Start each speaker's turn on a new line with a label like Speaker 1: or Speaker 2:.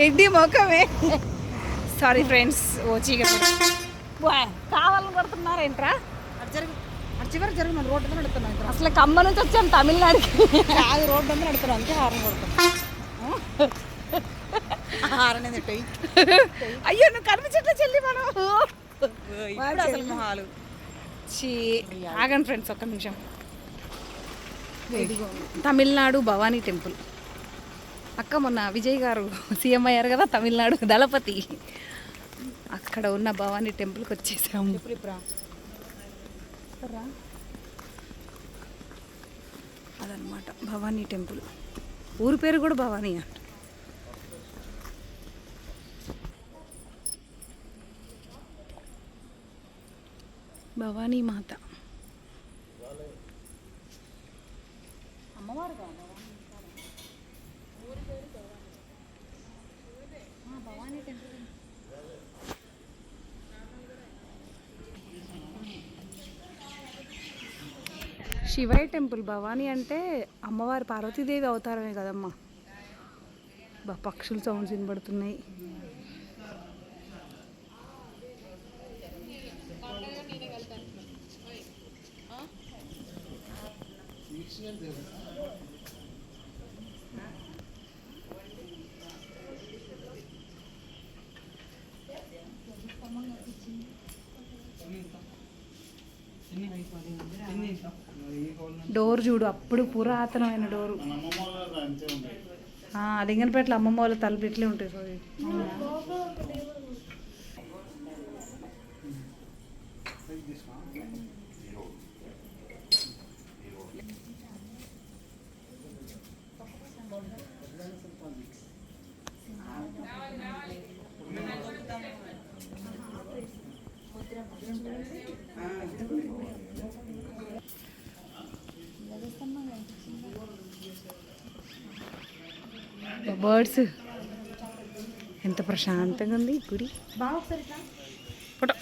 Speaker 1: ఎడ్డి మొక్కమే. Sorry friends, కావాలని కొడుతున్నారేంట్రా?
Speaker 2: చివరి జరుగు రోడ్డు మీద నడుతున్నాను.
Speaker 1: అసలు ఖమ్మం నుంచి వచ్చాను తమిళనాడుకి.
Speaker 2: అది రోడ్డు మీద నడుతున్నాను, అంతే హారం కొడతాను. హారం
Speaker 1: అయ్యో నువ్వు కనిపించట్లే చెల్లి మనం.
Speaker 2: అసలు మొహాలు
Speaker 1: ఆగండి ఫ్రెండ్స్, ఒక్క నిమిషం. తమిళనాడు భవానీ టెంపుల్. అక్క మొన్న విజయ్ గారు సీఎం అయ్యారు కదా తమిళనాడు, దళపతి. అక్కడ ఉన్న భవానీ టెంపుల్కి వచ్చేసాము. అదనమాట భవానీ టెంపుల్. ఊరి పేరు కూడా భవానీ అంట. భవానీ మాత
Speaker 2: అమ్మవారు కాదు. భవానీ టెంపుల్.
Speaker 1: శివయ్య టెంపుల్. భవానీ అంటే అమ్మవారి పార్వతీదేవి అవతారమే కదమ్మా. పక్షులు సౌండ్స్ వినబడుతున్నాయి. డోర్ చూడు, అప్పుడు పురాతనమైన డోరు. లింగనపేటలో అమ్మమ్మ వాళ్ళ తలుపు ఇట్లే ఉంటాయి. బర్డ్స్. ఎంత ప్రశాంతంగా ఉంది గుడి.
Speaker 2: బాగా
Speaker 1: ఫోటో